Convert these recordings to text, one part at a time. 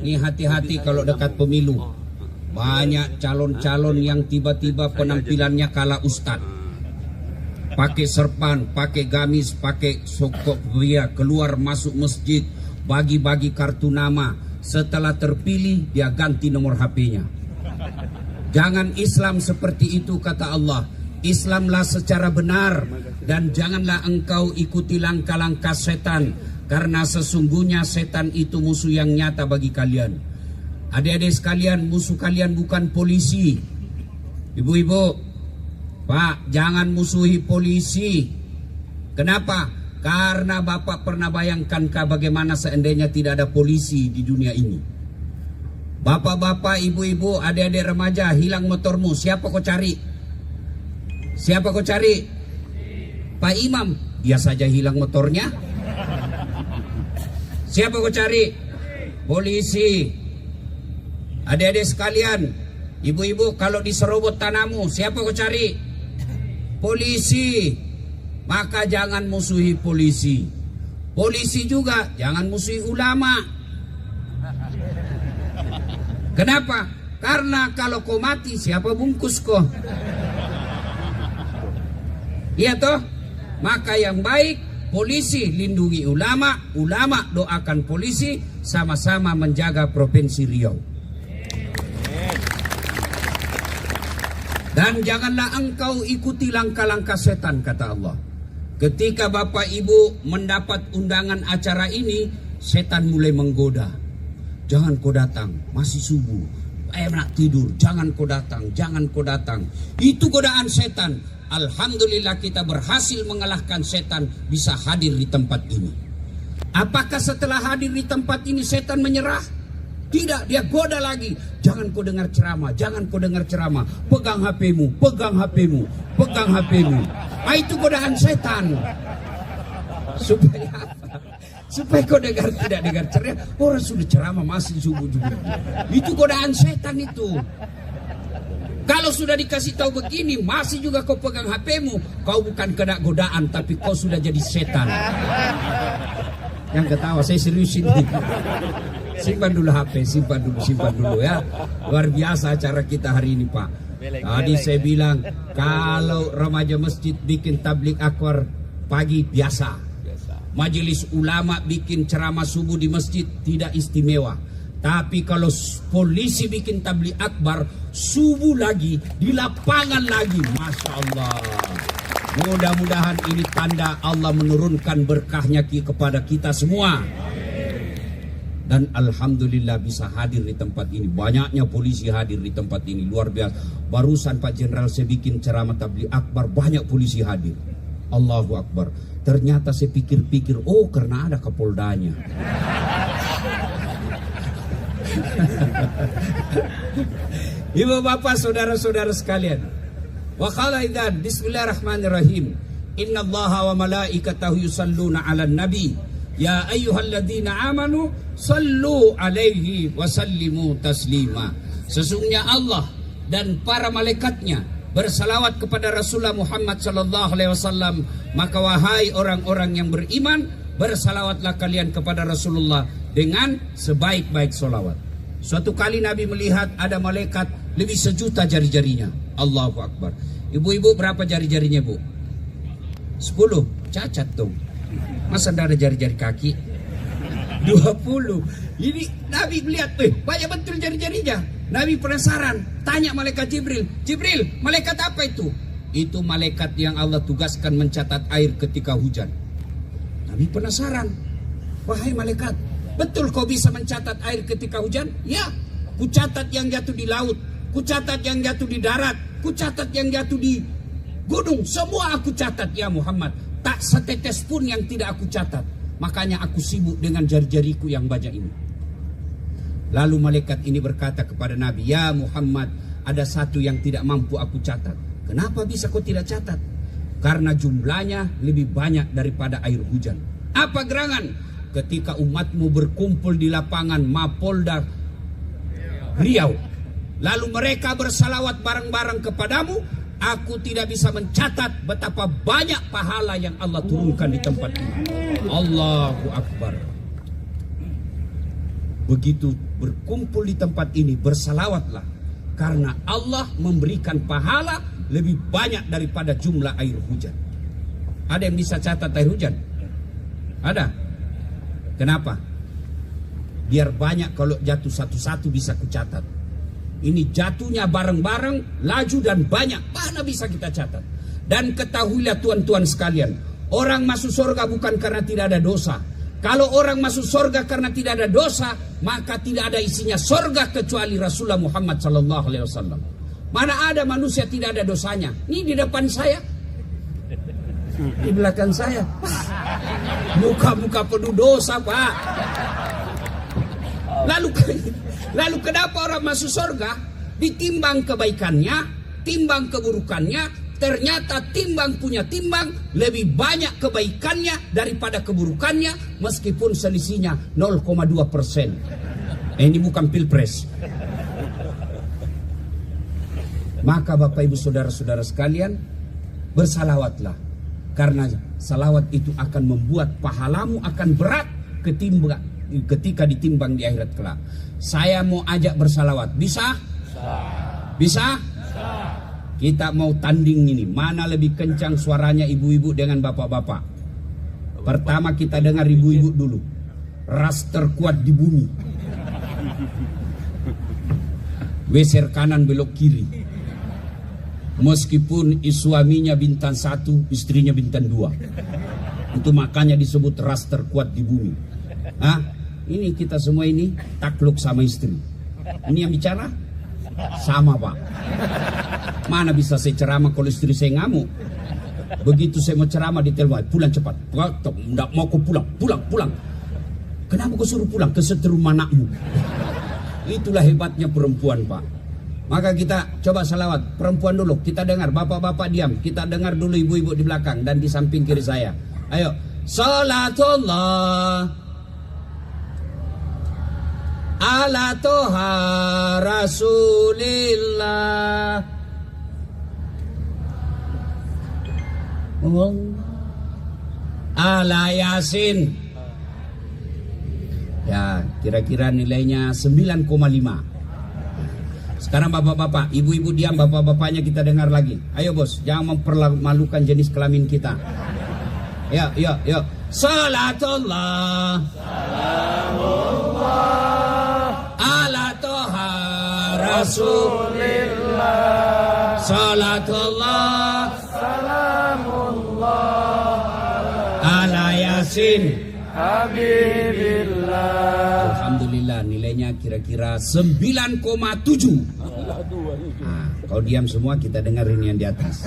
Ini hati-hati kalau dekat pemilu. Banyak calon-calon yang tiba-tiba penampilannya kalah ustad. Pakai serpan, pakai gamis, pakai sokok pria, keluar masuk masjid, bagi-bagi kartu nama. Setelah terpilih, dia ganti nomor HP-nya. Jangan Islam seperti itu, kata Allah. Islamlah secara benar, dan janganlah engkau ikuti langkah-langkah setan, karena sesungguhnya setan itu musuh yang nyata bagi kalian. Adik-adik sekalian, musuh kalian bukan polisi. Ibu-ibu, Pak, jangan musuhi polisi. Kenapa? Karena Bapak pernah bayangkan bagaimana seandainya tidak ada polisi di dunia ini. Bapak-bapak, ibu-ibu, adik-adik remaja, hilang motormu, siapa kau cari? Siapa kau cari? Pak Imam, dia saja hilang motornya. Siapa kau cari? Polisi. Adik-adik sekalian, ibu-ibu, kalau diserobot tanahmu, siapa kau cari? Polisi. Maka jangan musuhi polisi. Polisi juga jangan musuhi ulama. Kenapa? Karena kalau kau mati, siapa bungkus kau? Iya toh? Maka yang baik, polisi lindungi ulama, ulama doakan polisi, sama-sama menjaga Provinsi Riau. Dan janganlah engkau ikuti langkah-langkah setan, kata Allah. Ketika Bapak Ibu mendapat undangan acara ini, setan mulai menggoda. Jangan kau datang, masih subuh, enak tidur, jangan kau datang, jangan kau datang. Itu godaan setan. Alhamdulillah kita berhasil mengalahkan setan, bisa hadir di tempat ini. Apakah setelah hadir di tempat ini setan menyerah? Tidak, dia goda lagi. Jangan kau dengar ceramah, jangan kau dengar ceramah. Pegang HP-mu, pegang HP-mu, pegang HP-mu. Ah, itu godaan setan. Supaya apa? Supaya kau tidak dengar ceramah. Orang sudah ceramah masih subuh juga. Itu godaan setan itu. Kalau sudah dikasih tahu begini, masih juga kau pegang HP-mu, kau bukan kena godaan, tapi kau sudah jadi setan. Yang ketawa, saya serius ini. Simpan dulu HP, simpan dulu ya. Luar biasa acara kita hari ini, Pak. Tadi saya bilang, kalau remaja masjid bikin tablik akbar pagi biasa. Majelis ulama bikin ceramah subuh di masjid tidak istimewa. Tapi kalau polisi bikin tablik akbar subuh lagi, di lapangan lagi, Masya Allah. Mudah-mudahan ini tanda Allah menurunkan berkahnya kepada kita semua. Dan Alhamdulillah bisa hadir di tempat ini. Banyaknya polisi hadir di tempat ini, luar biasa. Barusan Pak Jenderal saya bikin ceramah tabligh akbar, banyak polisi hadir. Allahu Akbar. Ternyata saya pikir-pikir, oh karena ada Kapoldanya. Ibu bapak saudara-saudara sekalian, wa qala idzan bismillahirrahmanirrahim, innallaha wa malaikatahu yusalluna 'alan nabi ya ayyuhalladzina amanu sallu alaihi wa sallimu taslima. Sesungguhnya Allah dan para malaikatnya bersalawat kepada Rasulullah Muhammad sallallahu alaihi wasallam, maka wahai orang-orang yang beriman, bersalawatlah kalian kepada Rasulullah dengan sebaik-baik salawat. Suatu kali Nabi melihat ada malaikat lebih 1.000.000 jari-jarinya. Allahu Akbar. Ibu-ibu berapa jari-jarinya, Bu? 10. Cacat dong. Masa tidak ada jari-jari kaki? 20. Ini Nabi melihat, banyak betul jari-jarinya. Nabi penasaran, tanya malaikat Jibril, Jibril, malaikat apa itu? Itu malaikat yang Allah tugaskan mencatat air ketika hujan. Nabi penasaran, wahai malaikat, betul kau bisa mencatat air ketika hujan? Ya, ku catat yang jatuh di laut, ku catat yang jatuh di darat, ku catat yang jatuh di gunung, semua aku catat ya Muhammad. Tak setetes pun yang tidak aku catat. Makanya aku sibuk dengan jari-jariku yang banyak ini. Lalu malaikat ini berkata kepada Nabi, ya Muhammad, ada satu yang tidak mampu aku catat. Kenapa bisa kau tidak catat? Karena jumlahnya lebih banyak daripada air hujan. Apa gerangan? Ketika umatmu berkumpul di lapangan Mapolda Riau, lalu mereka bersalawat bareng-bareng kepadamu, aku tidak bisa mencatat betapa banyak pahala yang Allah turunkan di tempat ini. Allahu Akbar. Begitu berkumpul di tempat ini, bersalawatlah, karena Allah memberikan pahala lebih banyak daripada jumlah air hujan. Ada yang bisa catat air hujan? Ada? Kenapa? Biar banyak, kalau jatuh satu-satu bisa kucatat. Ini jatuhnya bareng-bareng, laju dan banyak, mana bisa kita catat. Dan ketahuilah tuan-tuan sekalian, orang masuk surga bukan karena tidak ada dosa. Kalau orang masuk surga karena tidak ada dosa, maka tidak ada isinya surga kecuali Rasulullah Muhammad SAW. Mana ada manusia tidak ada dosanya? Ini di depan saya, di belakang saya, muka-muka penuh dosa, Pak. Lalu kenapa orang masuk surga? Ditimbang kebaikannya, timbang keburukannya, ternyata timbang punya timbang lebih banyak kebaikannya daripada keburukannya, meskipun selisihnya 0,2%. Ini bukan pilpres. Maka Bapak Ibu Saudara-saudara sekalian, bersalawatlah, karena salawat itu akan membuat pahalamu akan berat ketika ditimbang di akhirat kelak. Saya mau ajak bersalawat, bisa? Bisa? Kita mau tanding ini, mana lebih kencang suaranya ibu-ibu dengan bapak-bapak. Pertama kita dengar ibu-ibu dulu. Ras terkuat di bumi. Geser kanan belok kiri. Meskipun suaminya bintang 1, istrinya bintang 2. Itu makanya disebut ras terkuat di bumi. Ini kita semua ini takluk sama istri. Ini yang bicara sama, Pak. Mana bisa saya ceramah kalau istri saya ngamuk. Begitu saya mau ceramah di telepon, pulang cepat. Tidak mau kau pulang. Kenapa kau suruh pulang? Kesetrum anakmu. Itulah hebatnya perempuan, Pak. Maka kita coba salawat. Perempuan dulu, kita dengar. Bapak-bapak diam. Kita dengar dulu ibu-ibu di belakang dan di samping kiri saya. Ayo. Salatullah ala toha rasulillah ala yasin. Ya, kira-kira nilainya 9,5. Sekarang bapak-bapak, ibu-ibu diam, bapak-bapaknya kita dengar lagi. Ayo bos, jangan mempermalukan jenis kelamin kita. Yuk. Salatullah ala toha rasulillah. Salatullah salamullah ala yasin habibillah. Alhamdulillah, nilainya kira-kira 9,7. Kalau diam semua kita dengerin yang di atas.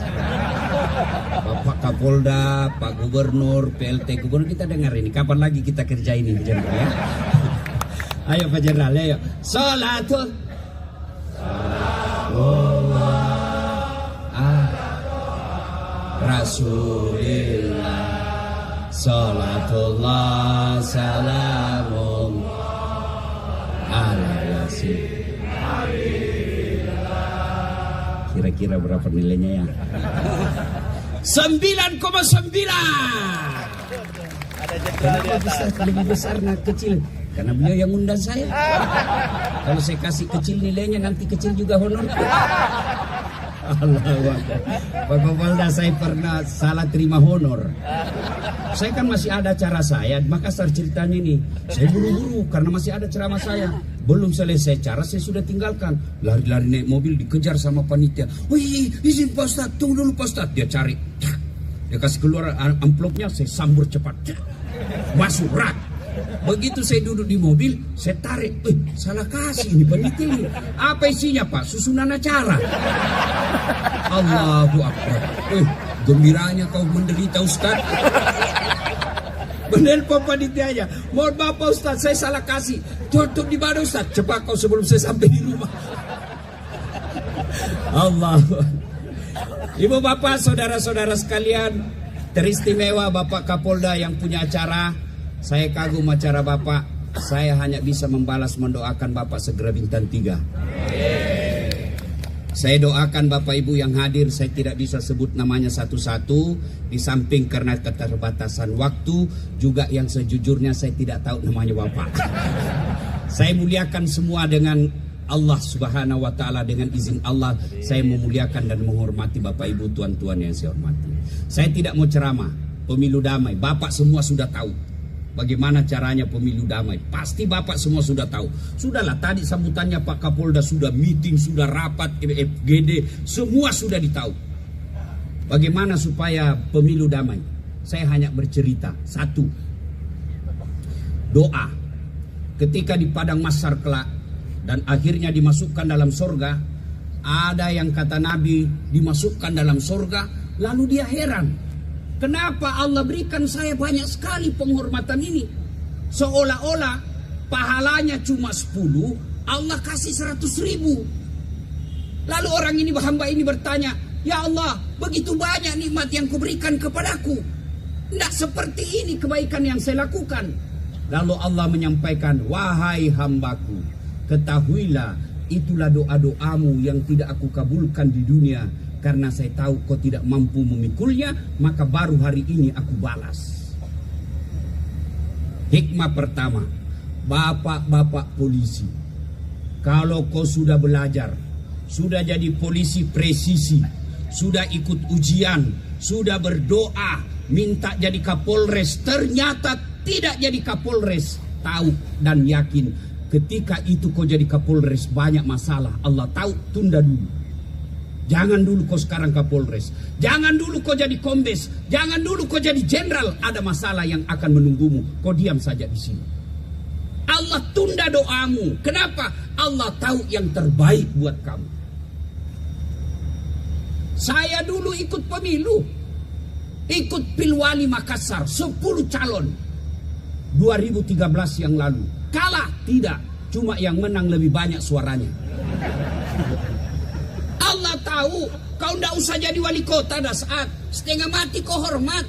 Bapak Kapolda, Pak Gubernur, PLT Gubernur, kita dengar ini. Kapan lagi kita kerjain ini, Jenderal, ya? Ayo Pak Jenderal, ayo. Salatul Rasulillah. Salatullah salamullah ala yasin. Kira-kira berapa nilainya ya? 9,9. Kenapa bisa lebih besar nah kecil? Karena beliau yang undang saya. Kalau saya kasih kecil nilainya, nanti kecil juga honor. Allah, Pak Kapolda, saya pernah salah terima honor. Saya kan masih ada acara saya, Makassar ceritanya ini. Saya buru-buru karena masih ada ceramah saya. Belum selesai cara saya sudah tinggalkan. Lari-lari naik mobil dikejar sama panitia. Wih, izin Pak Ustadz, tunggu dulu Pak Ustadz. Dia cari. Dia kasih keluar amplopnya, saya sambur cepat. Masuk rak. Begitu saya duduk di mobil, saya tarik. Salah kasih ini panitia ini. Apa isinya Pak? Susunan acara. Allahu Akbar. Gembiranya kau menderita Ustaz. Menelpon panitianya. Mohon maaf Pak Ustaz, saya salah kasih. Tutup di mana Ustaz? Cepat kau sebelum saya sampai di rumah. Allah. Ibu bapak, saudara-saudara sekalian, teristimewa Bapak Kapolda yang punya acara. Saya kagum acara Bapak. Saya hanya bisa membalas mendoakan Bapak segera bintang 3. Saya doakan Bapak Ibu yang hadir, saya tidak bisa sebut namanya satu-satu, di samping karena keterbatasan waktu, juga yang sejujurnya saya tidak tahu namanya Bapak. Saya muliakan semua dengan Allah Subhanahu wa Ta'ala, dengan izin Allah saya memuliakan dan menghormati Bapak Ibu, tuan-tuan yang saya hormati. Saya tidak mau ceramah, pemilu damai, Bapak semua sudah tahu bagaimana caranya pemilu damai. Pasti Bapak semua sudah tahu. Sudahlah, tadi sambutannya Pak Kapolda sudah meeting, sudah rapat, FGD, semua sudah ditahu. Bagaimana supaya pemilu damai? Saya hanya bercerita. Satu, doa. Ketika di padang mahsyar kelak dan akhirnya dimasukkan dalam sorga, ada yang kata Nabi dimasukkan dalam sorga, lalu dia heran. Kenapa Allah berikan saya banyak sekali penghormatan ini? Seolah-olah pahalanya cuma 10, Allah kasih 100.000. Lalu orang ini, hamba ini bertanya, ya Allah, begitu banyak nikmat yang kau berikan kepadaku. Tidak seperti ini kebaikan yang saya lakukan. Lalu Allah menyampaikan, wahai hambaku, ketahuilah itulah doa-doamu yang tidak aku kabulkan di dunia. Karena saya tahu kau tidak mampu memikulnya, maka baru hari ini aku balas. Hikmah pertama, bapak-bapak polisi, kalau kau sudah belajar, sudah jadi polisi presisi, sudah ikut ujian, sudah berdoa, minta jadi Kapolres, ternyata tidak jadi Kapolres, tahu dan yakin ketika itu kau jadi Kapolres banyak masalah, Allah tahu, tunda dulu. Jangan dulu kau sekarang Kapolres, jangan dulu kau jadi Kombes, jangan dulu kau jadi Jenderal, ada masalah yang akan menunggumu. Kau diam saja di sini. Allah tunda doamu. Kenapa? Allah tahu yang terbaik buat kamu. Saya dulu ikut pemilu, ikut Pilwali Makassar, 10 calon 2013 yang lalu. Kalah? Tidak, cuma yang menang lebih banyak suaranya. Allah tahu kau tidak usah jadi wali kota dah saat setengah mati kau hormat.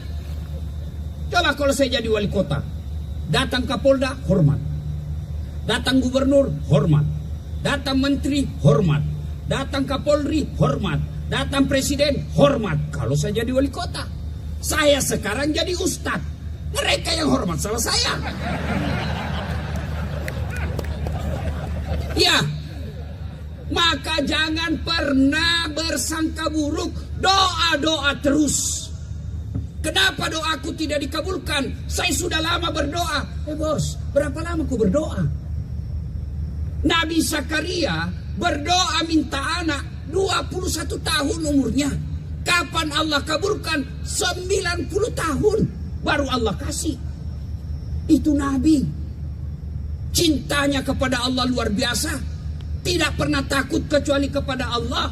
Coba kalau saya jadi wali kota, datang Kapolda hormat, datang gubernur hormat, datang menteri hormat, datang Kapolri hormat, datang presiden hormat. Kalau saya jadi wali kota, saya sekarang jadi ustadz, mereka yang hormat sama saya. Ya, maka jangan pernah bersangka buruk, doa-doa terus. Kenapa doaku tidak dikabulkan? Saya sudah lama berdoa. Bos, berapa lama ku berdoa? Nabi Zakaria berdoa minta anak 21 tahun umurnya. Kapan Allah kabulkan? 90 tahun baru Allah kasih. Itu Nabi. Cintanya kepada Allah luar biasa. Tidak pernah takut kecuali kepada Allah.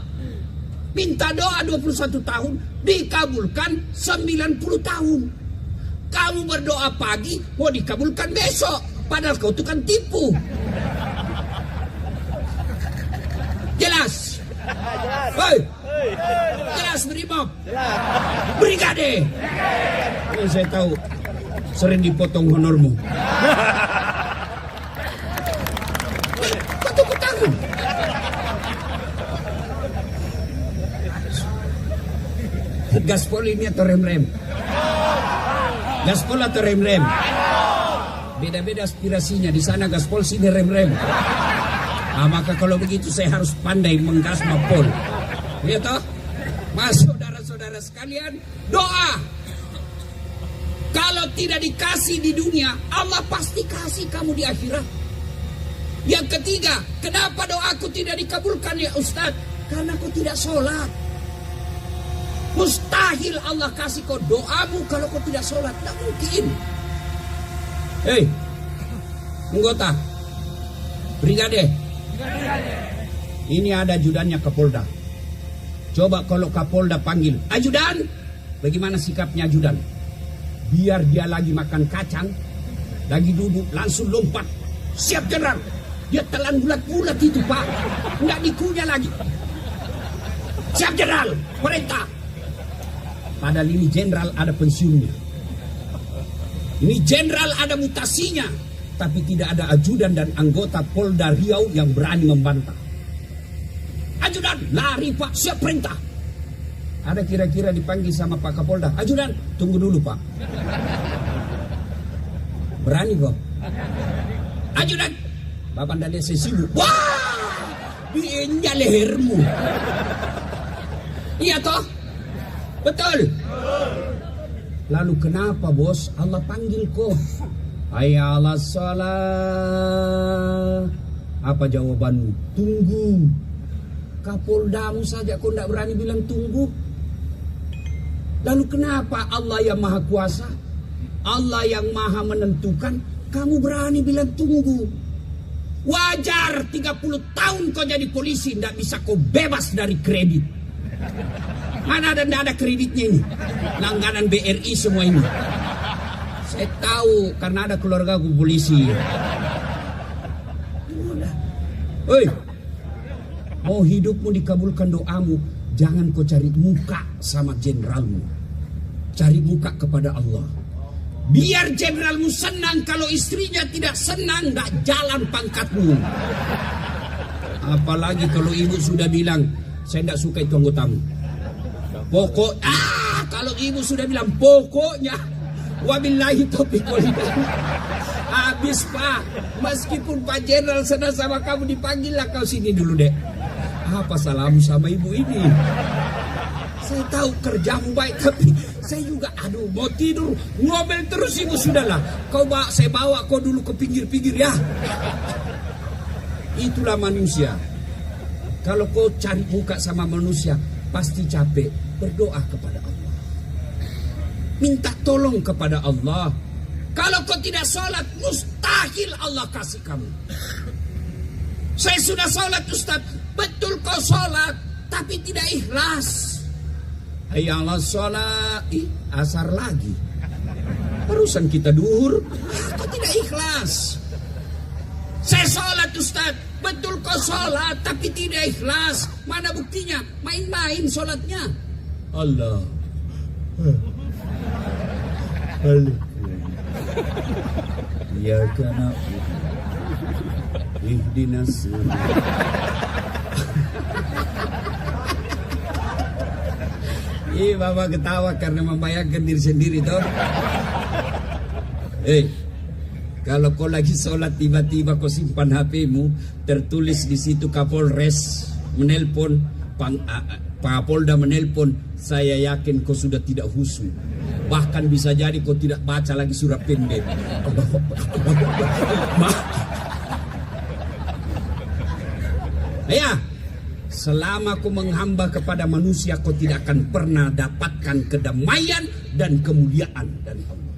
Minta doa 21 tahun, dikabulkan 90 tahun. Kamu berdoa pagi, mau dikabulkan besok. Padahal kau itu kan tipu. Jelas? Hei, jelas Brimob? Brigade? Ini saya tahu, sering dipotong honormu. Gaspol ini atau rem-rem? Gaspol atau rem-rem? Beda-beda aspirasinya. Di sana gaspol, sini rem-rem. Nah, maka kalau begitu saya harus pandai menggas mapol. Lihat toh? Mas saudara-saudara sekalian, doa. Kalau tidak dikasih di dunia, Allah pasti kasih kamu di akhirat. Yang ketiga, kenapa doaku tidak dikabulkan ya Ustadz? Karena aku tidak sholat. Mustahil Allah kasih kau doamu kalau kau tidak sholat. Tidak mungkin. Hei, anggota brigade, ini ada ajudannya Kapolda. Coba kalau Kapolda panggil, ajudan, bagaimana sikapnya ajudan? Biar dia lagi makan kacang, lagi duduk, langsung lompat. Siap Jenderal. Dia telan bulat-bulat itu Pak, nggak dikunyah lagi. Siap Jenderal, perintah. Padahal ini Jenderal ada pensiunnya. Ini Jenderal ada mutasinya. Tapi tidak ada ajudan dan anggota Polda Riau yang berani membantah. Ajudan, lari Pak, siap perintah. Ada kira-kira dipanggil sama Pak Kapolda. Ajudan, tunggu dulu Pak. Berani kok. Ajudan, Bapak Dali saya sibuk. Wah, bienya lehermu. Iya toh? Betul. Lalu kenapa bos? Allah panggil kok. Hayya 'alas shalah. Apa jawabanmu? Tunggu. Kapoldamu saja kau tidak berani bilang tunggu. Lalu kenapa Allah yang maha kuasa, Allah yang maha menentukan, kamu berani bilang tunggu? Wajar 30 tahun kau jadi polisi, tidak bisa kau bebas dari kredit. Mana ada kreditnya ini? Langganan BRI semua ini. Saya tahu karena ada keluarga aku polisi. Hei, mau hidupmu dikabulkan doamu, jangan kau cari muka sama jenderalmu. Cari muka kepada Allah. Biar jenderalmu senang, kalau istrinya tidak senang, gak jalan pangkatmu. Apalagi kalau ibu sudah bilang, saya tidak suka itu anggotamu. Kalau ibu sudah bilang pokoknya, wabillahi taufiq walhidayah. Habis Pak, meskipun Pak Jenderal senang sama kamu, dipanggil lah kau sini dulu dek. Apa salahmu sama ibu ini? Saya tahu kerjamu baik, tapi saya juga mau tidur, ngomel terus ibu. Sudahlah, saya bawa kau dulu ke pinggir-pinggir ya. Itulah manusia. Kalau kau cari muka sama manusia, pasti capek. Berdoa kepada Allah. Minta tolong kepada Allah. Kalau kau tidak sholat, mustahil Allah kasih kamu. Saya sudah sholat Ustaz. Betul kau sholat, tapi tidak ikhlas. Hayya 'alas sholat. Asar lagi. Barusan kita duhur. Kau tidak ikhlas. Saya sholat Ustaz. Betul kau sholat, tapi tidak ikhlas. Mana buktinya? Main-main sholatnya. Allah. Ya karena ihdinas. Bapak ketawa karena membayangkan diri sendiri toh. Kalau kau lagi sholat tiba-tiba kau simpan HP-mu, tertulis di situ Kapolres menelpon, Pak Polda menelpon, saya yakin kau sudah tidak khusyuk. Bahkan bisa jadi kau tidak baca lagi surat pendek. Ya, selama kau menghamba kepada manusia, kau tidak akan pernah dapatkan kedamaian dan kemuliaan dari Allah.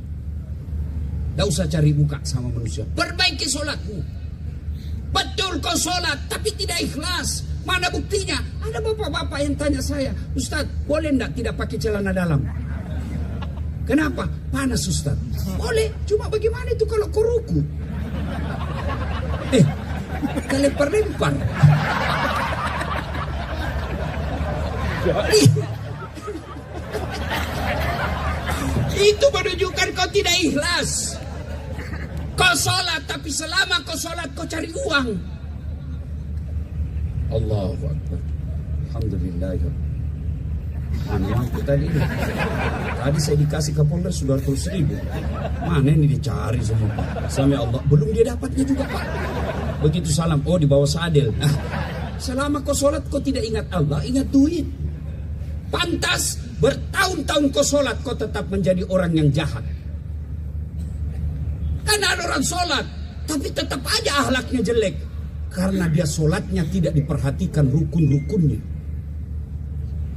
Tidak usah cari muka sama manusia. Perbaiki sholatmu. Betul kau sholat, tapi tidak ikhlas. Mana buktinya? Ada bapak-bapak yang tanya saya, Ustaz, boleh tidak pakai celana dalam? Kenapa? Panas Ustaz. Boleh, cuma bagaimana itu kalau kau ruku? Kelempar-lempar. Itu menunjukkan kau tidak ikhlas. Kau sholat, tapi selama kau sholat kau cari uang. Allahu Akbar. Alhamdulillah. Uangku tadi saya dikasih ke Polda sudah 200.000. Mana ini dicari semua Pak? Sampai Allah belum dia dapatnya juga Pak. Begitu salam, di bawah sadel. Selama kau sholat kau tidak ingat Allah, ingat duit. Pantas bertahun-tahun kau sholat kau tetap menjadi orang yang jahat. Karena ada orang sholat tapi tetap aja akhlaknya jelek. Karena dia sholatnya tidak diperhatikan rukun-rukunnya.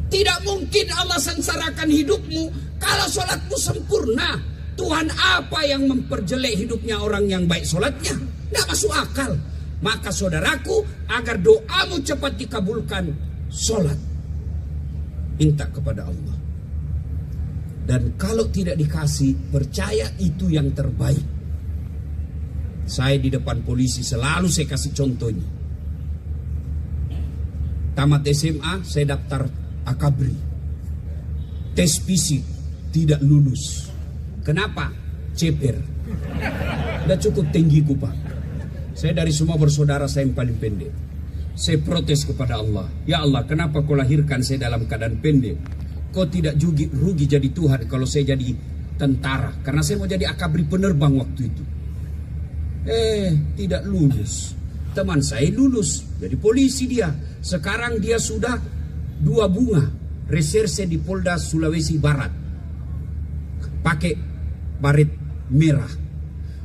Tidak mungkin Allah sengsarakan hidupmu kalau sholatmu sempurna. Tuhan apa yang memperjelek hidupnya orang yang baik sholatnya? Tidak masuk akal. Maka saudaraku, agar doamu cepat dikabulkan, sholat. Minta kepada Allah. Dan kalau tidak dikasih, percaya itu yang terbaik. Saya di depan polisi selalu saya kasih contohnya. Tamat SMA, saya daftar Akabri. Tes fisik tidak lulus. Kenapa? Ceper. Udah cukup tinggiku Pak. Saya dari semua bersaudara saya yang paling pendek. Saya protes kepada Allah. Ya Allah, kenapa kau lahirkan saya dalam keadaan pendek? Kau tidak rugi jadi Tuhan kalau saya jadi tentara. Karena saya mau jadi akabri penerbang waktu itu. Tidak lulus. Teman saya lulus jadi polisi dia. Sekarang dia sudah 2 bunga reserse di Polda Sulawesi Barat. Pakai baret merah.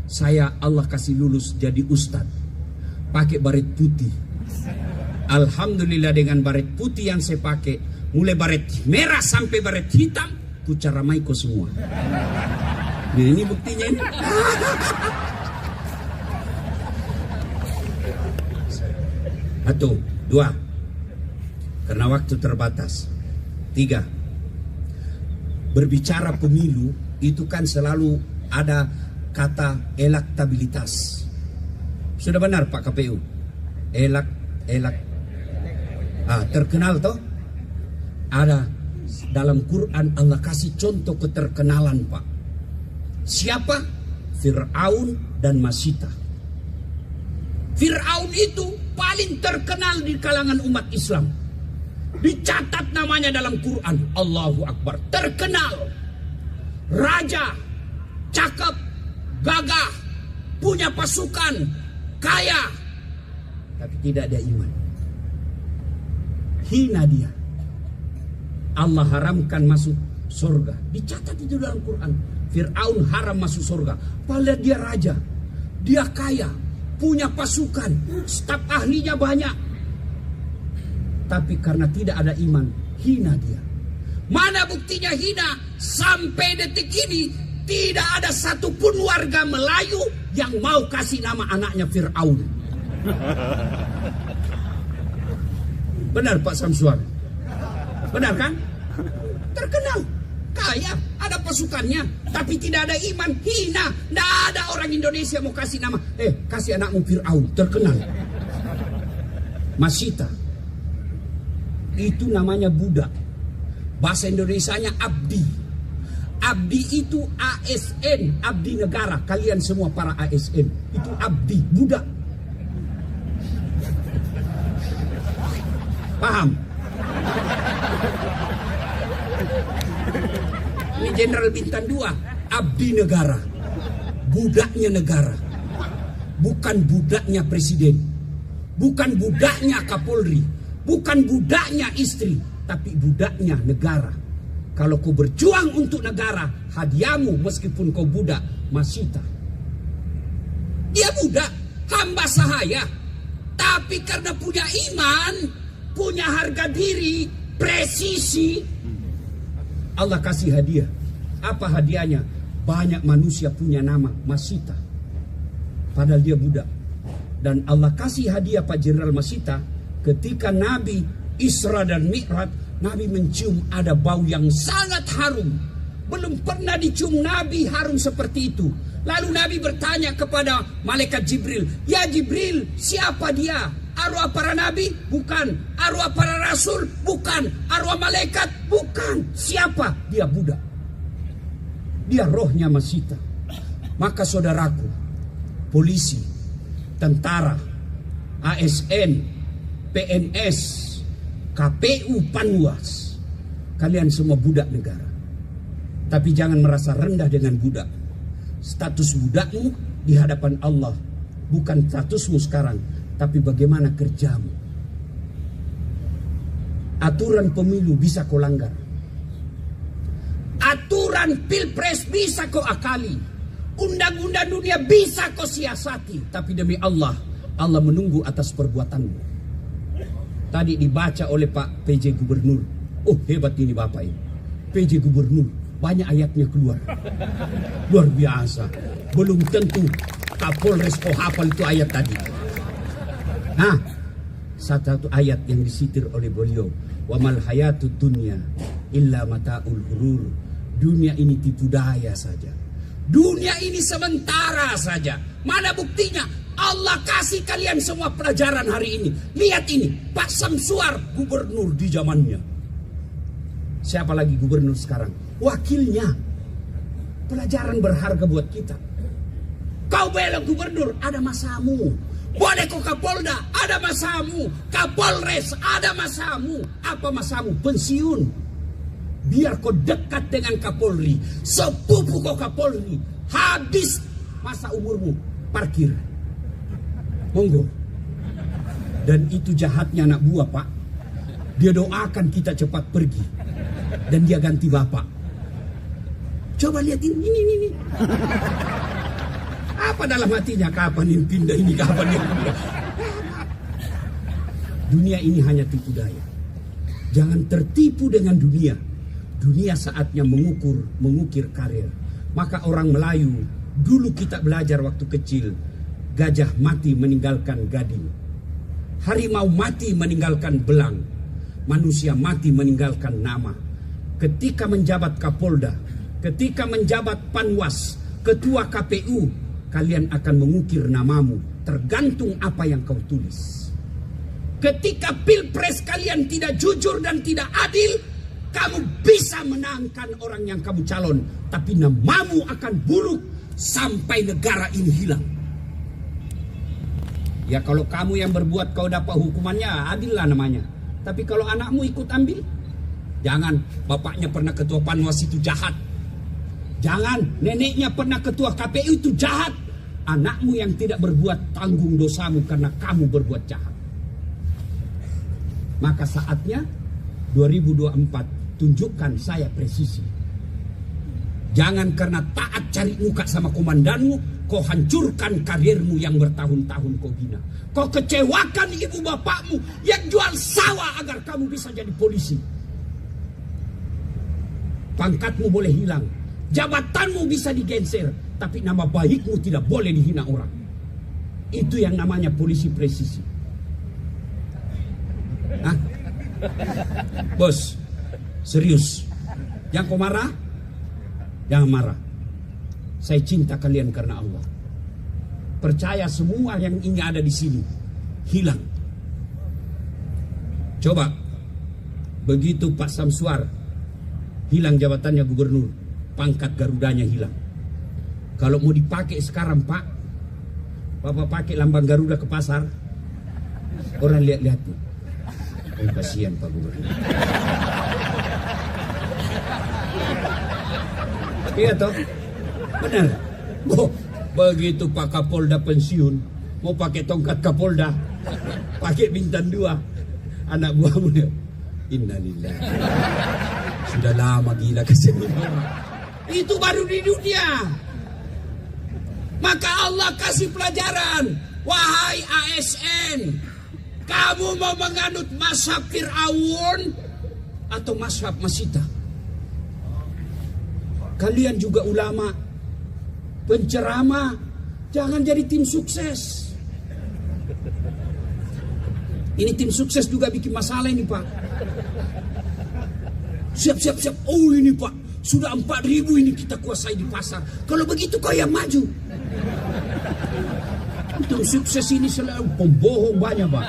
Saya Allah kasih lulus jadi ustad. Pakai baret putih. Alhamdulillah dengan baret putih yang saya pakai, mulai baret merah sampai baret hitam, ku caramai kau semua. Nah, ini buktinya ini. Satu, 2, karena waktu terbatas. 3, berbicara pemilu itu kan selalu ada kata elektabilitas. Sudah benar Pak KPU? Terkenal toh? Ada dalam Quran Allah kasih contoh keterkenalan Pak. Siapa? Fir'aun dan Masita. Fir'aun itu paling terkenal di kalangan umat Islam. Dicatat namanya dalam Quran. Allahu Akbar. Terkenal. Raja. Cakep. Gagah. Punya pasukan. Kaya. Tapi tidak ada iman. Hina dia. Allah haramkan masuk surga. Dicatat itu dalam Quran. Fir'aun haram masuk surga. Padahal dia raja. Dia kaya. Punya pasukan, staf ahlinya banyak. Tapi karena tidak ada iman, hina dia. Mana buktinya hina? Sampai detik ini tidak ada satupun warga Melayu yang mau kasih nama anaknya Fir'aun. Benar Pak Samsuar? Benar kan? Terkenal, kaya, ada pasukannya, tapi tidak ada iman, hina. Tidak ada orang Indonesia mau kasih nama. Kasih anakmu Fir'aun, terkenal. Masita, itu namanya budak. Bahasa Indonesianya abdi. Abdi itu ASN, abdi negara. Kalian semua para ASN, itu abdi, budak. Paham? Ini Jenderal Bintang 2, abdi negara, budaknya negara, bukan budaknya presiden, bukan budaknya Kapolri, bukan budaknya istri, tapi budaknya negara. Kalau kau berjuang untuk negara, hadiahmu meskipun kau budak, Masita. Dia budak, hamba sahaya, tapi karena punya iman, punya harga diri, presisi, Allah kasih hadiah. Apa hadiahnya? Banyak manusia punya nama Masita. Padahal dia budak. Dan Allah kasih hadiah Pak Jenderal Masita. Ketika Nabi Isra dan Mi'raj, Nabi mencium ada bau yang sangat harum. Belum pernah dicium Nabi harum seperti itu. Lalu Nabi bertanya kepada malaikat Jibril, "Ya Jibril, siapa dia? Arwah para nabi? Bukan. Arwah para rasul? Bukan. Arwah malaikat? Bukan. Siapa? Dia budak. Dia rohnya Masita." Maka saudaraku, polisi, tentara, ASN, PNS, KPU, Panwas, kalian semua budak negara. Tapi jangan merasa rendah dengan budak. Status budakmu di hadapan Allah bukan statusmu sekarang, tapi bagaimana kerjamu. Aturan pemilu bisa kau langgar. Aturan pilpres bisa kau akali. Undang-undang dunia bisa kau siasati. Tapi demi Allah, Allah menunggu atas perbuatanmu. Tadi dibaca oleh Pak PJ Gubernur. Oh, hebat ini Bapak ini. PJ Gubernur, banyak ayatnya keluar. Luar biasa. Belum tentu Kapolres kau hafal itu ayat tadi. Nah, satu ayat yang disitir oleh beliau, wa mal hayatud dunya illa mataul ghurur. Dunia ini tipu daya saja. Dunia ini sementara saja. Mana buktinya? Allah kasih kalian semua pelajaran hari ini. Lihat ini, Pak Samsuar gubernur di zamannya. Siapa lagi gubernur sekarang? Wakilnya. Pelajaran berharga buat kita. Kau belok gubernur, ada masamu. Boleh kau Kapolda, ada masamu. Kapolres, ada masamu. Apa masamu? Pensiun. Biar kau dekat dengan Kapolri. Sepupu kau Kapolri. Habis masa umurmu, parkir. Monggo. Dan itu jahatnya anak buah, Pak. Dia doakan kita cepat pergi. Dan dia ganti bapak. Coba lihat ini. Apa dalam hatinya? Kapan ini pindah ini? Kapan ini pindah? Dunia ini hanya tipu daya. Jangan tertipu dengan dunia. Dunia saatnya mengukir karir. Maka orang Melayu, dulu kita belajar waktu kecil, gajah mati meninggalkan gading. Harimau mati meninggalkan belang. Manusia mati meninggalkan nama. Ketika menjabat Kapolda, ketika menjabat Panwas, Ketua KPU, kalian akan mengukir namamu, tergantung apa yang kau tulis. Ketika pilpres kalian tidak jujur dan tidak adil, kamu bisa menangkan orang yang kamu calon, tapi namamu akan buruk sampai negara ini hilang. Ya kalau kamu yang berbuat kau dapat hukumannya, adil lah namanya. Tapi kalau anakmu ikut ambil, jangan bapaknya pernah ketua Panwas itu jahat. Jangan neneknya pernah ketua KPU itu jahat. Anakmu yang tidak berbuat tanggung dosamu karena kamu berbuat jahat. Maka saatnya 2024 tunjukkan saya presisi. Jangan karena taat cari muka sama komandanmu, kau hancurkan karirmu yang bertahun-tahun kau bina. Kau kecewakan ibu bapakmu yang jual sawah agar kamu bisa jadi polisi. Pangkatmu boleh hilang, jabatanmu bisa digeser, tapi nama baikmu tidak boleh dihina orang. Itu yang namanya polisi presisi. Hah? Bos, serius. Yang kau marah, jangan marah. Saya cinta kalian karena Allah. Percaya semua yang ini ada di sini hilang. Coba begitu Pak Samsuar hilang jabatannya gubernur, pangkat Garudanya hilang. Kalau mau dipakai sekarang Pak, Bapak pakai lambang Garuda ke pasar, orang lihat-lihat tuh. Oh, kasihan Pak Gubernur. Iya toh, benar. Oh, begitu Pak Kapolda pensiun, mau pakai tongkat Kapolda, pakai bintang 2, anak buahmu dia. Innalillahi. Sudah lama gila kesini. Itu baru di dunia. Maka Allah kasih pelajaran. Wahai ASN, kamu mau menganut mazhab Fir'aun atau mazhab Masita? Kalian juga ulama, penceramah, jangan jadi tim sukses. Ini tim sukses juga bikin masalah ini Pak. Siap. Oh ini Pak, sudah 4.000 ini kita kuasai di pasar. Kalau begitu kau yang maju. Tim sukses ini selalu pembohong banyak Pak.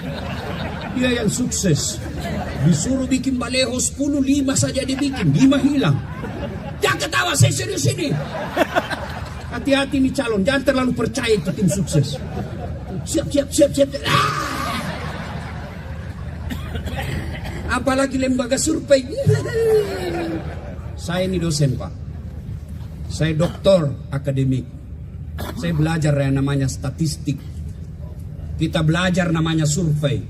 Dia yang sukses. Disuruh bikin baleho 10, 5 saja dibikin, 5 hilang. Jangan ketawa, saya serius ini. Hati-hati nih calon, jangan terlalu percaya itu tim sukses. Siap. Apalagi lembaga survei. Saya ini dosen Pak. Saya doktor akademik. Saya belajar yang namanya statistik. Kita belajar namanya survei.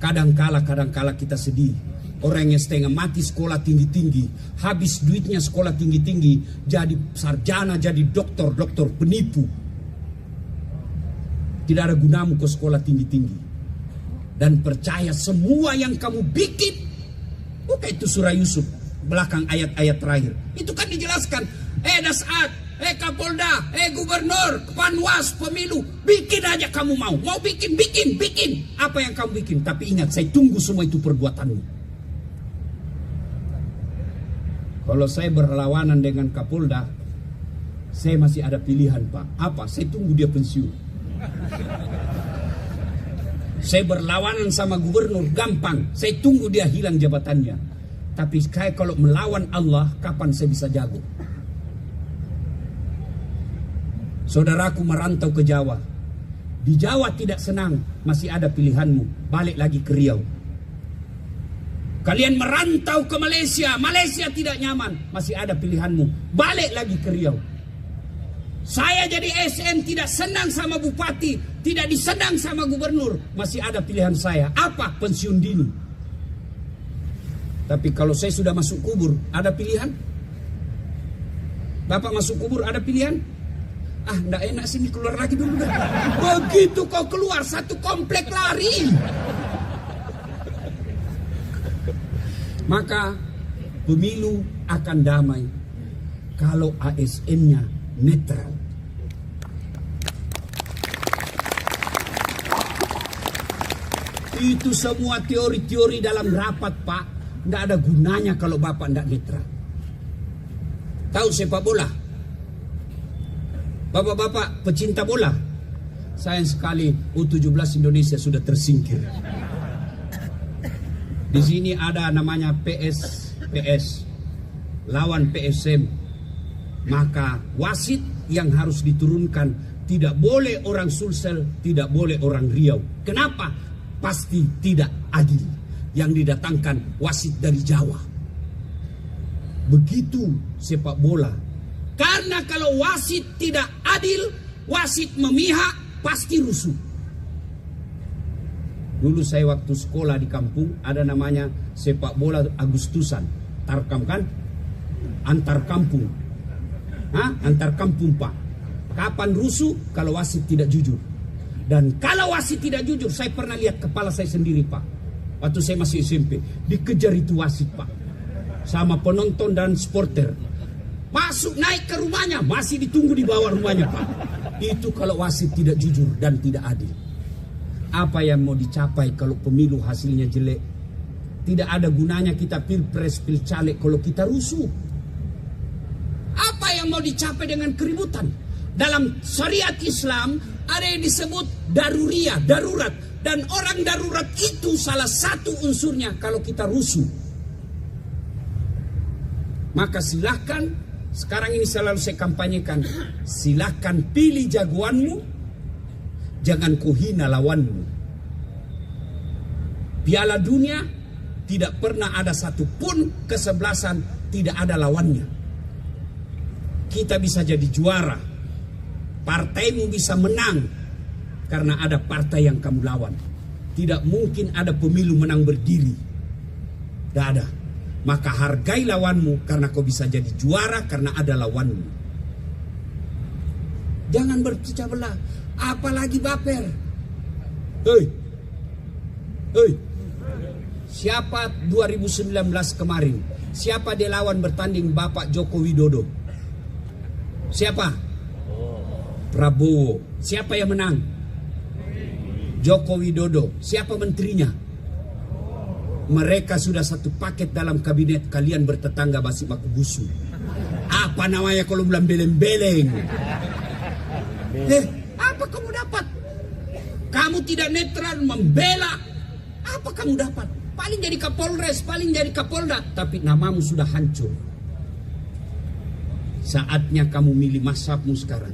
Kadang-kala kita sedih. Orang yang setengah mati sekolah tinggi-tinggi, habis duitnya sekolah tinggi-tinggi, jadi sarjana, jadi doktor penipu. Tidak ada gunamu ke sekolah tinggi-tinggi. Dan percaya semua yang kamu bikin, bukan itu surah Yusuf, belakang ayat-ayat terakhir. Itu kan dijelaskan, Dasat, Kapolda, Gubernur, Panwas, pemilu, bikin aja kamu mau bikin. Apa yang kamu bikin? Tapi ingat, saya tunggu semua itu perbuatanmu. Kalau saya berlawanan dengan Kapolda, saya masih ada pilihan Pak. Apa? Saya tunggu dia pensiun. Saya berlawanan sama gubernur, gampang. Saya tunggu dia hilang jabatannya. Tapi saya kalau melawan Allah, kapan saya bisa jago? Saudaraku merantau ke Jawa. Di Jawa tidak senang, masih ada pilihanmu, balik lagi ke Riau. Kalian merantau ke Malaysia, Malaysia tidak nyaman, masih ada pilihanmu, balik lagi ke Riau. Saya jadi ASN tidak senang sama bupati, tidak disenang sama gubernur, masih ada pilihan saya, apa? Pensiun dini. Tapi kalau saya sudah masuk kubur, ada pilihan? Bapak masuk kubur, ada pilihan? Ah, enggak enak sini, keluar lagi dulu dah. Begitu kau keluar, satu komplek lari. Maka pemilu akan damai kalau ASN-nya netral. Itu semua teori-teori dalam rapat, Pak. Enggak ada gunanya kalau Bapak enggak netral. Tahu sepak bola? Bapak-bapak pecinta bola, sayang sekali U17 Indonesia sudah tersingkir. Di sini ada namanya PS lawan PSM. Maka wasit yang harus diturunkan, tidak boleh orang Sulsel, tidak boleh orang Riau. Kenapa? Pasti tidak adil. Yang didatangkan wasit dari Jawa. Begitu sepak bola. Karena kalau wasit tidak adil, wasit memihak, pasti rusuh. Dulu saya waktu sekolah di kampung, ada namanya sepak bola Agustusan. Tarkam kan? Antar kampung. Antar kampung, Pak. Kapan rusuh? Kalau wasit tidak jujur. Dan kalau wasit tidak jujur, saya pernah lihat kepala saya sendiri, Pak. Waktu saya masih SMP, dikejar itu wasit, Pak. Sama penonton dan supporter. Masuk naik ke rumahnya, masih ditunggu di bawah rumahnya, Pak. Itu kalau wasit tidak jujur dan tidak adil. Apa yang mau dicapai kalau pemilu hasilnya jelek? Tidak ada gunanya kita pilpres, pilcaleg kalau kita rusuh. Apa yang mau dicapai dengan keributan? Dalam syariat Islam ada yang disebut daruriyah, darurat. Dan orang darurat itu salah satu unsurnya kalau kita rusuh. Maka silahkan, sekarang ini selalu saya kampanyekan, silahkan pilih jagoanmu, jangan kau hina lawanmu. Piala Dunia tidak pernah ada satupun kesebelasan tidak ada lawannya. Kita bisa jadi juara, partaimu bisa menang karena ada partai yang kamu lawan. Tidak mungkin ada pemilu menang berdiri. Tidak ada. Maka hargai lawanmu karena kau bisa jadi juara karena ada lawanmu. Jangan berpecah belah, apalagi baper. Hei, siapa 2019 kemarin? Siapa dia lawan bertanding Bapak Joko Widodo? Siapa? Prabowo. Siapa yang menang? Joko Widodo. Siapa menterinya? Mereka sudah satu paket dalam kabinet, kalian bertetangga basi baku busu. Apa namanya kalau bilang beleng-beleng? Apa kamu dapat? Kamu tidak netral membela. Apa kamu dapat? Paling jadi Kapolres, paling jadi Kapolda, tapi namamu sudah hancur. Saatnya kamu milih mazhabmu sekarang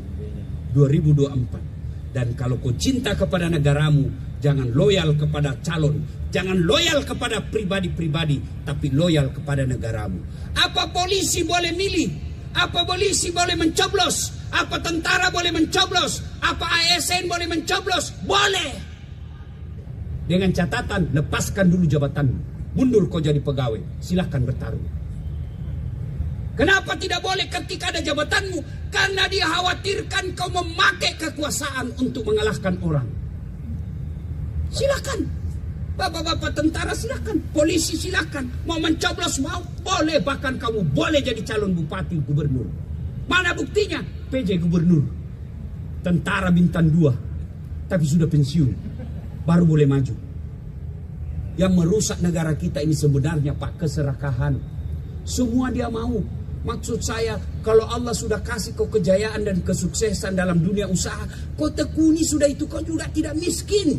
2024. Dan kalau kau cinta kepada negaramu, jangan loyal kepada calon, jangan loyal kepada pribadi-pribadi, tapi loyal kepada negaramu. Apa polisi boleh milih? Apa polisi boleh mencoblos? Apa tentara boleh mencoblos? Apa ASN boleh mencoblos? Boleh. Dengan catatan, lepaskan dulu jabatanmu. Mundur kau jadi pegawai, silahkan bertarung. Kenapa tidak boleh ketika ada jabatanmu? Karena dia khawatirkan kau memakai kekuasaan untuk mengalahkan orang. Silakan. Bapak-bapak tentara silakan. Polisi silakan. Mau mencoblos mau boleh. Bahkan kamu boleh jadi calon bupati gubernur. Mana buktinya? PJ gubernur. Tentara bintang 2. Tapi sudah pensiun. Baru boleh maju. Yang merusak negara kita ini sebenarnya Pak keserakahan. Semua dia mau. Maksud saya, kalau Allah sudah kasih kau kejayaan dan kesuksesan dalam dunia usaha, kau tekuni sudah itu, kau juga tidak miskin.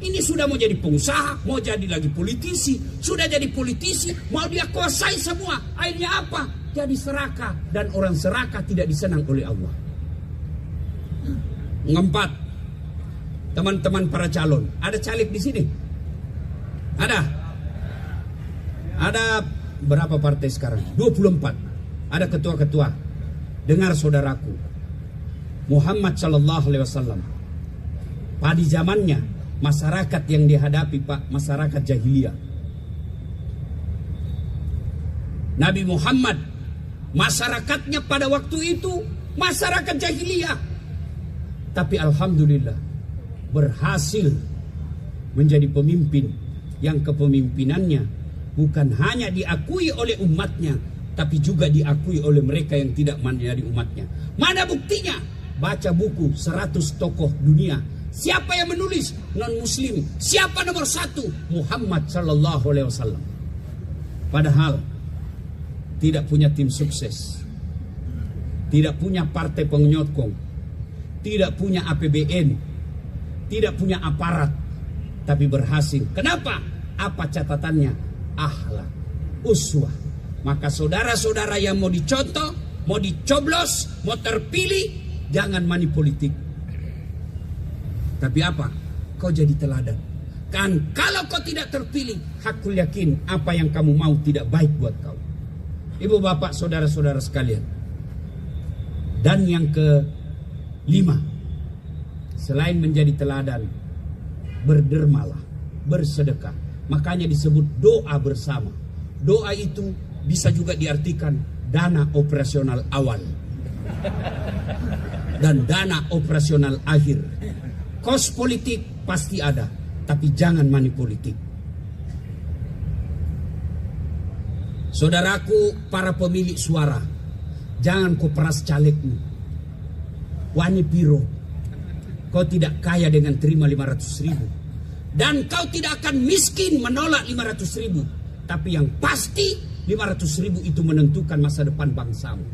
Ini sudah mau jadi pengusaha, mau jadi lagi politisi, sudah jadi politisi, mau dia kuasai semua. Akhirnya apa? Jadi serakah, dan orang serakah tidak disenang oleh Allah. Keempat, teman-teman para calon. Ada caleg di sini? Ada berapa partai sekarang? 24. Ada ketua-ketua. Dengar saudaraku, Muhammad sallallahu alaihi wasallam pada zamannya masyarakat yang dihadapi Pak, masyarakat jahiliyah. Nabi Muhammad masyarakatnya pada waktu itu masyarakat jahiliyah. Tapi alhamdulillah berhasil menjadi pemimpin yang kepemimpinannya bukan hanya diakui oleh umatnya, tapi juga diakui oleh mereka yang tidak menjadi umatnya. Mana buktinya? Baca buku 100 tokoh dunia. Siapa yang menulis? Non-muslim. Siapa nomor 1? Muhammad sallallahu alaihi wasallam. Padahal tidak punya tim sukses, tidak punya partai penyokong, tidak punya APBN, tidak punya aparat, tapi berhasil. Kenapa? Apa catatannya? Akhlak, uswah. Maka saudara-saudara yang mau dicontoh, mau dicoblos, mau terpilih, jangan money politik. Tapi apa? Kau jadi teladan. Kan kalau kau tidak terpilih, hakul yakin apa yang kamu mau tidak baik buat kau. Ibu bapak saudara-saudara sekalian. Dan yang kelima, selain menjadi teladan, berdermalah, bersedekah. Makanya disebut doa bersama. Doa itu bisa juga diartikan dana operasional awal dan dana operasional akhir. Kos politik pasti ada, tapi jangan money politik. Saudaraku para pemilik suara, jangan kau peras calegmu. Wani piro, kau tidak kaya dengan terima 500.000. Dan kau tidak akan miskin menolak 500.000. Tapi yang pasti 500.000 itu menentukan masa depan bangsamu.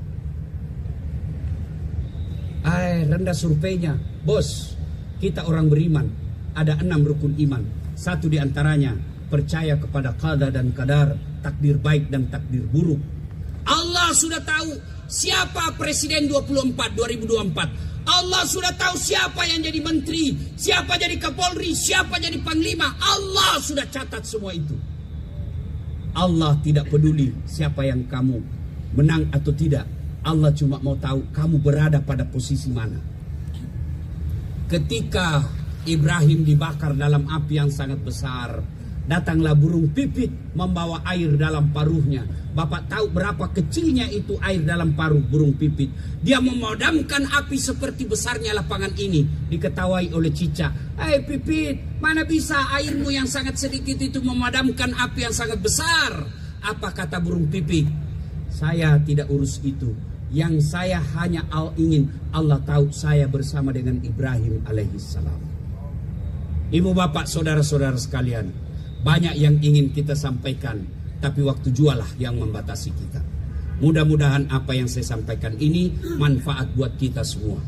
Rendah surveinya. Bos, kita orang beriman. Ada 6 rukun iman. 1 diantaranya percaya kepada qada dan qadar, takdir baik dan takdir buruk. Allah sudah tahu siapa presiden 2024. Allah sudah tahu siapa yang jadi menteri, siapa jadi kapolri, siapa jadi panglima. Allah sudah catat semua itu. Allah tidak peduli siapa yang kamu menang atau tidak. Allah cuma mau tahu kamu berada pada posisi mana. Ketika Ibrahim dibakar dalam api yang sangat besar, datanglah burung pipit membawa air dalam paruhnya. Bapak tahu berapa kecilnya itu air dalam paruh burung pipit. Dia memadamkan api seperti besarnya lapangan ini. Diketawai oleh cicak. Hai pipit, mana bisa airmu yang sangat sedikit itu memadamkan api yang sangat besar? Apa kata burung pipit? Saya tidak urus itu. Yang saya hanya ingin Allah tahu saya bersama dengan Ibrahim alaihissalam. Ibu bapak saudara-saudara sekalian, banyak yang ingin kita sampaikan, tapi waktu jualah yang membatasi kita. Mudah-mudahan apa yang saya sampaikan ini manfaat buat kita semua.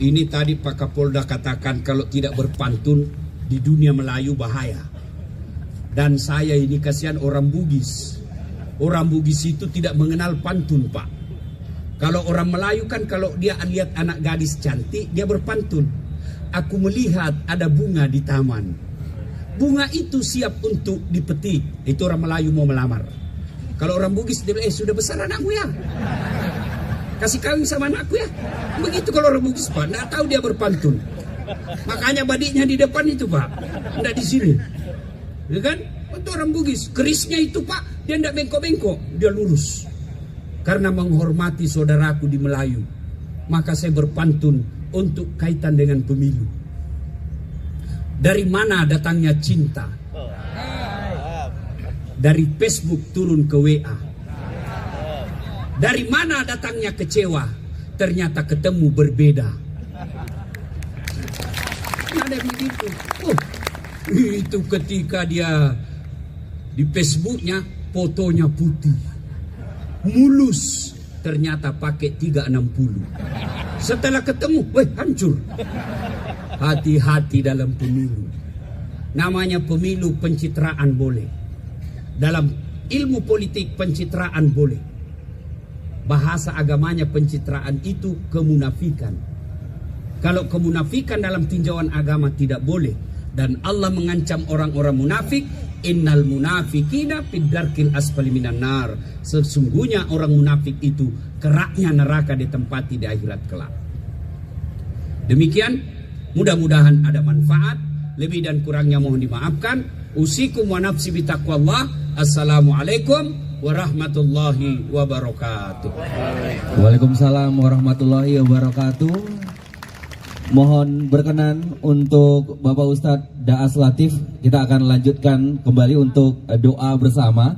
Ini tadi Pak Kapolda katakan kalau tidak berpantun di dunia Melayu bahaya. Dan saya ini kasihan orang Bugis. Orang Bugis itu tidak mengenal pantun Pak. Kalau orang Melayu kan kalau dia lihat anak gadis cantik dia berpantun. Aku melihat ada bunga di taman. Bunga itu siap untuk dipetik. Itu orang Melayu mau melamar. Kalau orang Bugis dia bilang, sudah besar anakmu ya, kasih kawin sama anakku ya. Begitu kalau orang Bugis Pak, nggak tahu dia berpantun. Makanya badiknya di depan itu Pak, nggak di sini, ya kan? Itu orang Bugis, kerisnya itu Pak, dia nggak bengkok-bengkok, dia lurus. Karena menghormati saudaraku di Melayu, maka saya berpantun untuk kaitan dengan pemilu. Dari mana datangnya cinta? Dari Facebook turun ke WA. Dari mana datangnya kecewa? Ternyata ketemu berbeda. Ada begitu. Itu ketika dia di Facebooknya fotonya putih, mulus. Ternyata pakai 360. Setelah ketemu, hancur. Hati-hati dalam pemilu. Namanya pemilu pencitraan boleh. Dalam ilmu politik pencitraan boleh. Bahasa agamanya pencitraan itu kemunafikan. Kalau kemunafikan dalam tinjauan agama tidak boleh. Dan Allah mengancam orang-orang munafik, innal munafikina fid darkil asfali minan nar. Sesungguhnya orang munafik itu keraknya neraka ditempati di akhirat kelak. Demikian, mudah-mudahan ada manfaat. Lebih dan kurangnya mohon dimaafkan. Usikum wa nafsi bitaqwallah. Assalamualaikum warahmatullahi wabarakatuh. Waalaikumsalam warahmatullahi wabarakatuh. Mohon berkenan untuk Bapak Ustadz Daas Latif, kita akan lanjutkan kembali untuk doa bersama.